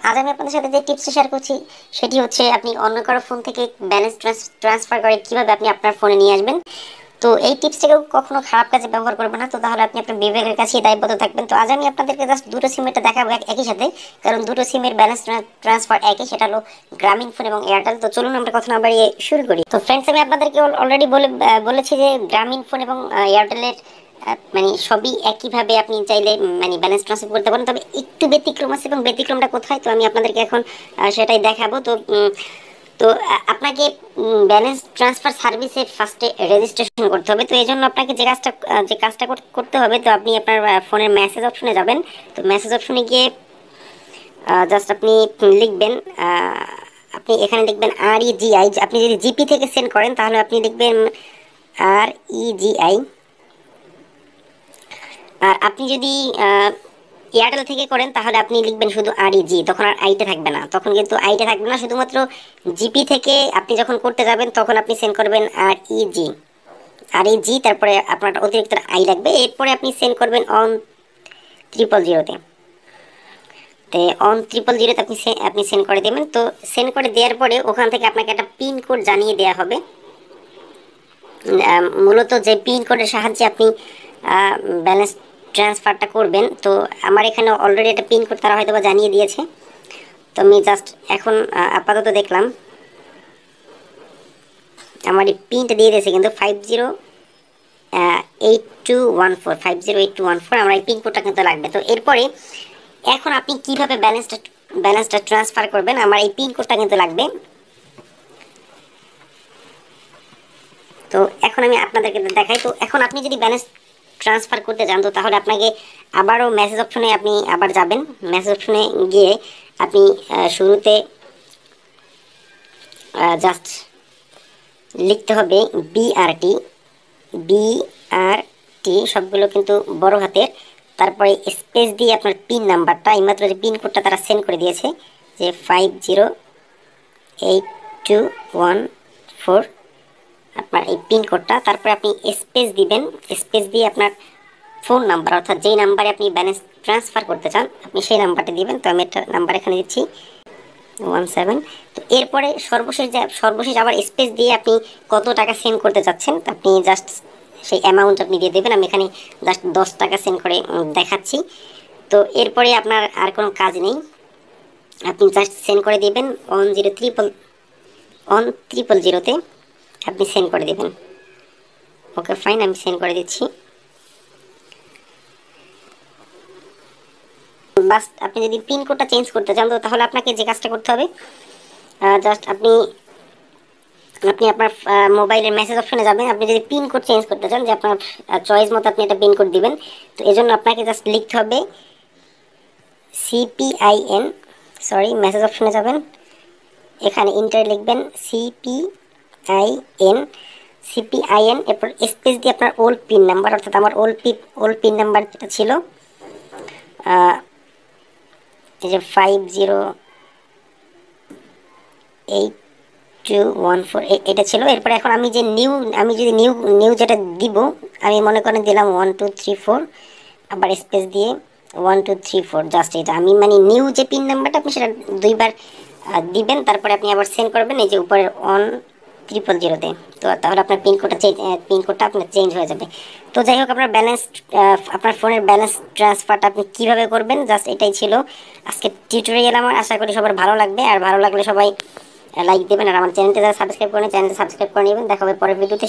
আজ আমি আপনাদের সাথে যে টিপসটা শেয়ার করছি সেটি হচ্ছে আপনি অন্য কারো ফোন থেকে ব্যালেন্স ট্রান্সফার করে কিভাবে আপনি আপনার ফোনে নিয়ে আসবেন। তো এই টিপসটাকেও কখনো খারাপ কাজে ব্যবহার করবেন না, তো তাহলে আপনি আপনার বিবেকের কাছেই দায়বদ্ধ থাকবেন। তো আজ আমি আপনাদেরকে জাস্ট দুটো সিম এটা দেখাবো একই সাথে, কারণ দুটো সিমের ব্যালেন্স ট্রান্সফার একই, সেটা হলো গ্রামীণ ফোন এবং এয়ারটেল। তো চলুন আমরা কথা না বাড়িয়ে শুরু করি। তো ফ্রেন্ডস, আমি আপনাদেরকে অলরেডি বলেছি যে গ্রামীণ ফোন এবং এয়ারটেলের মানে সবই একইভাবে আপনি চাইলে মানে ব্যালেন্স ট্রান্সফার করতে পারেন, তবে একটু ব্যতিক্রম আছে, এবং ব্যতিক্রমটা কোথায় তো আমি আপনাদেরকে এখন সেটাই দেখাবো। তো আপনাকে ব্যালেন্স ট্রান্সফার সার্ভিসে ফার্স্টে রেজিস্ট্রেশন করতে হবে। তো এই জন্য আপনাকে যে কাজটা করতে হবে, তো আপনি আপনার ফোনের মেসেজ অপশনে যাবেন। তো মেসেজ অপশনে গিয়ে জাস্ট আপনি লিখবেন, আপনি এখানে লিখবেন REGI। আপনি যদি জিপি থেকে সেন্ড করেন তাহলে আপনি লিখবেন REGI। আর আপনি যদি এয়ারটেল থেকে করেন তাহলে আপনি লিখবেন শুধু REG, তখন আর আইটা থাকবে না, তখন কিন্তু আইটা থাকবে না, শুধুমাত্র জিপি থেকে আপনি যখন করতে যাবেন তখন আপনি সেন্ড করবেন REG, তারপরে আপনার অতিরিক্ত আই লাগবে, এরপরে আপনি সেন্ড করবেন অন 000-তে। তো অন 000-তে আপনি সেন্ড করে দেবেন। তো সেন্ড করে দেওয়ার পরে ওখান থেকে আপনাকে একটা পিন কোড জানিয়ে দেওয়া হবে। মূলত যে পিন কোডের সাহায্যে আপনি ব্যালেন্স ট্রান্সফারটা করবেন, তো আমার এখানে অলরেডি একটা পিন কোড তারা হয়তো বা জানিয়ে দিয়েছে। তো আমি জাস্ট এখন আপাতত দেখলাম আমার এই পিনটা দিয়ে দিয়েছে, কিন্তু 508214 508214 আমার এই পিন কোডটা কিন্তু লাগবে। তো এরপরে এখন আপনি কিভাবে ব্যালেন্সটা ট্রান্সফার করবেন, আমার এই পিন কোডটা কিন্তু লাগবে। তো এখন আমি আপনাদেরকে দেখাই। তো এখন আপনি যদি ব্যালেন্স ট্রান্সফার করতে চান, তো তাহলে আপনাকে আবারও মেসেজ অপশনে আপনি আবার যাবেন। মেসেজ অপশনে গিয়ে আপনি শুরুতে জাস্ট লিখতে হবে BRT সবগুলো কিন্তু বড় হাতের, তারপরে স্পেস দিয়ে আপনার পিন নাম্বারটা, এইমাত্র যে পিন কোডটা তারা সেন্ড করে দিয়েছে যে 508214, আপনার এই পিন কোডটা, তারপরে আপনি স্পেস দিবেন। স্পেস দিয়ে আপনার ফোন নাম্বার, অর্থাৎ যেই নাম্বারে আপনি ব্যালেন্স ট্রান্সফার করতে চান আপনি সেই নাম্বারটা দিবেন। তো আমি একটা নাম্বার এখানে দিচ্ছি 17। তো এরপরে সর্বশেষ আবার স্পেস দিয়ে আপনি কত টাকা সেন্ড করতে চাচ্ছেন, তো আপনি জাস্ট সেই অ্যামাউন্ট আপনি দিয়ে দেবেন। আমি এখানে জাস্ট 10 টাকা সেন্ড করে দেখাচ্ছি। তো এরপরে আপনার আর কোনো কাজ নেই, আপনি জাস্ট সেন্ড করে দিবেন অন 000-তে আপনি সেন্ড করে দেবেন। ওকে ফাইন, আমি সেন্ড করে দিচ্ছি। বাস আপনি যদি পিন কোডটা চেঞ্জ করতে চান, তো তাহলে আপনাকে যে কাজটা করতে হবে, জাস্ট আপনি আপনি আপনার মোবাইলের মেসেজ অপশনে যাবেন। আপনি যদি পিন কোড চেঞ্জ করতে চান, যে আপনার চয়েস মতো আপনি একটা পিন কোড দিবেন, তো এজন্য আপনাকে জাস্ট লিখতে হবে CPIN, সরি, মেসেজ অপশনে যাবেন, এখানে ইন্টার লিখবেন CPIN, এরপর স্পেস দিয়ে আপনার ওল্ড পিন নাম্বার, অর্থাৎ আমার ওল্ড পিন নাম্বার যেটা ছিল এই যে 508214 এটা ছিল। এরপরে এখন আমি যদি নিউ যেটা দিব, আমি মনে করেন দিলাম 1234, আবার স্পেস দিয়ে 1234, জাস্ট এটা আমি মানে নিউ যে পিন নাম্বারটা আপনি সেটা দুইবার দিবেন, তারপরে আপনি আবার সেন্ড করবেন এই যে উপরের অন 000-তে। তো তাহলে আপনার পিন কোডটা আপনার চেঞ্জ হয়ে যাবে। তো যাই হোক, আপনার ফোনের ব্যালেন্স ট্রান্সফারটা আপনি কীভাবে করবেন, জাস্ট এটাই ছিল আজকের টিউটোরিয়াল। আমার আশা করি সবার ভালো লাগবে, আর ভালো লাগলে সবাই লাইক দেবেন, আর আমার চ্যানেলটা যারা সাবস্ক্রাইব করেন চ্যানেলটা সাবস্ক্রাইব করে নেবেন। দেখা হবে পরের ভিডিওতে।